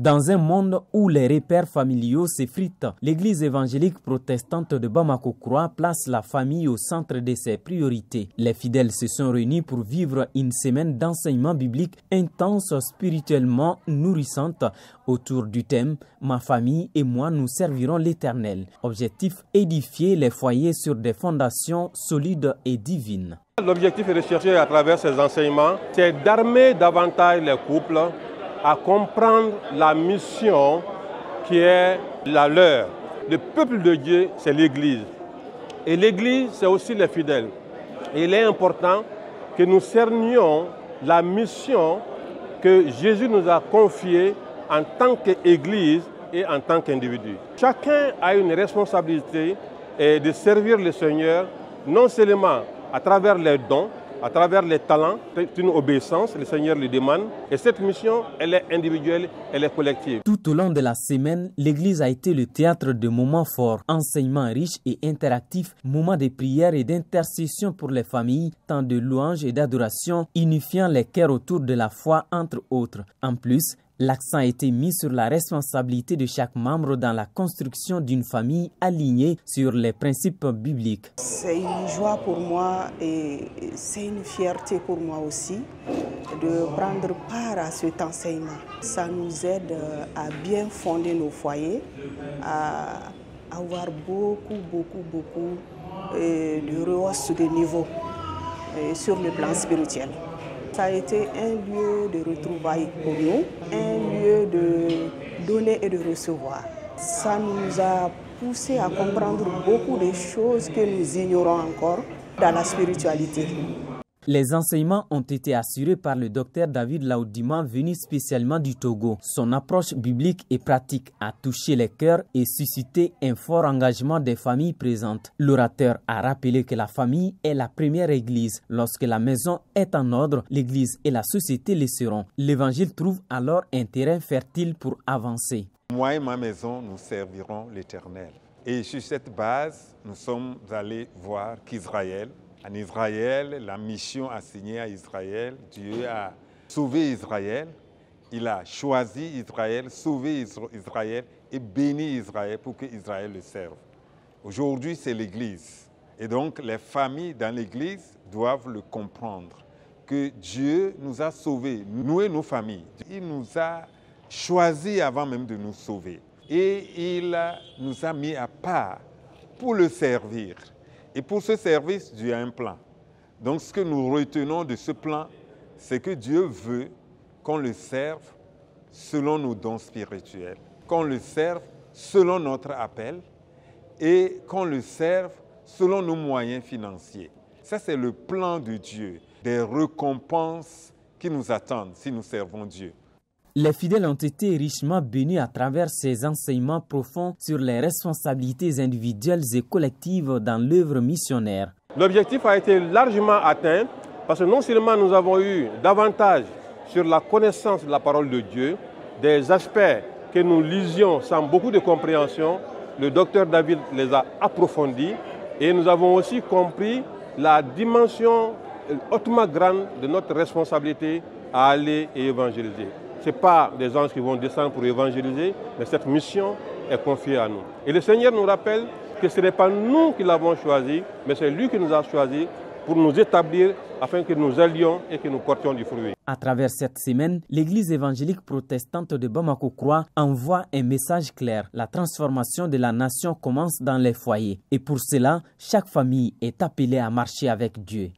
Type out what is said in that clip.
Dans un monde où les repères familiaux s'effritent, l'église évangélique protestante de Bamako-Croix place la famille au centre de ses priorités. Les fidèles se sont réunis pour vivre une semaine d'enseignement biblique intense, spirituellement nourrissante, autour du thème « Ma famille et moi, nous servirons l'Éternel ». Objectif, édifier les foyers sur des fondations solides et divines. L'objectif recherché à travers ces enseignements, c'est d'armer davantage les couples à comprendre la mission qui est la leur. Le peuple de Dieu, c'est l'Église. Et l'Église, c'est aussi les fidèles. Et il est important que nous cernions la mission que Jésus nous a confiée en tant qu'Église et en tant qu'individu. Chacun a une responsabilité de servir le Seigneur, non seulement à travers les dons, à travers les talents. C'est une obéissance, le Seigneur le demande. Et cette mission, elle est individuelle, elle est collective. Tout au long de la semaine, l'église a été le théâtre de moments forts, enseignements riches et interactifs, moments de prière et d'intercession pour les familles, temps de louange et d'adoration, unifiant les cœurs autour de la foi, entre autres. En plus, l'accent a été mis sur la responsabilité de chaque membre dans la construction d'une famille alignée sur les principes bibliques. C'est une joie pour moi et c'est une fierté pour moi aussi de prendre part à cet enseignement. Ça nous aide à bien fonder nos foyers, à avoir beaucoup de rehausse de niveau sur le plan spirituel. Ça a été un lieu de retrouvailles pour nous, un lieu de donner et de recevoir. Ça nous a poussé à comprendre beaucoup de choses que nous ignorons encore dans la spiritualité. Les enseignements ont été assurés par le docteur David Laoudima, venu spécialement du Togo. Son approche biblique et pratique a touché les cœurs et suscité un fort engagement des familles présentes. L'orateur a rappelé que la famille est la première église. Lorsque la maison est en ordre, l'église et la société le seront. L'évangile trouve alors un terrain fertile pour avancer. Moi et ma maison, nous servirons l'Éternel. Et sur cette base, nous sommes allés voir qu'Israël, en Israël, la mission assignée à Israël, Dieu a sauvé Israël, il a choisi Israël, sauvé Israël et béni Israël pour que Israël le serve. Aujourd'hui, c'est l'Église. Et donc, les familles dans l'Église doivent le comprendre, que Dieu nous a sauvés, nous et nos familles. Il nous a choisis avant même de nous sauver. Et il nous a mis à part pour le servir. Et pour ce service, Dieu a un plan. Donc ce que nous retenons de ce plan, c'est que Dieu veut qu'on le serve selon nos dons spirituels, qu'on le serve selon notre appel et qu'on le serve selon nos moyens financiers. Ça, c'est le plan de Dieu, des récompenses qui nous attendent si nous servons Dieu. Les fidèles ont été richement bénis à travers ces enseignements profonds sur les responsabilités individuelles et collectives dans l'œuvre missionnaire. L'objectif a été largement atteint parce que non seulement nous avons eu davantage sur la connaissance de la parole de Dieu, des aspects que nous lisions sans beaucoup de compréhension, le docteur David les a approfondis et nous avons aussi compris la dimension hautement grande de notre responsabilité à aller et évangéliser. Ce n'est pas des anges qui vont descendre pour évangéliser, mais cette mission est confiée à nous. Et le Seigneur nous rappelle que ce n'est pas nous qui l'avons choisi, mais c'est lui qui nous a choisis pour nous établir afin que nous allions et que nous portions du fruit. À travers cette semaine, l'Église évangélique protestante de Bamako-Croix envoie un message clair. La transformation de la nation commence dans les foyers. Et pour cela, chaque famille est appelée à marcher avec Dieu.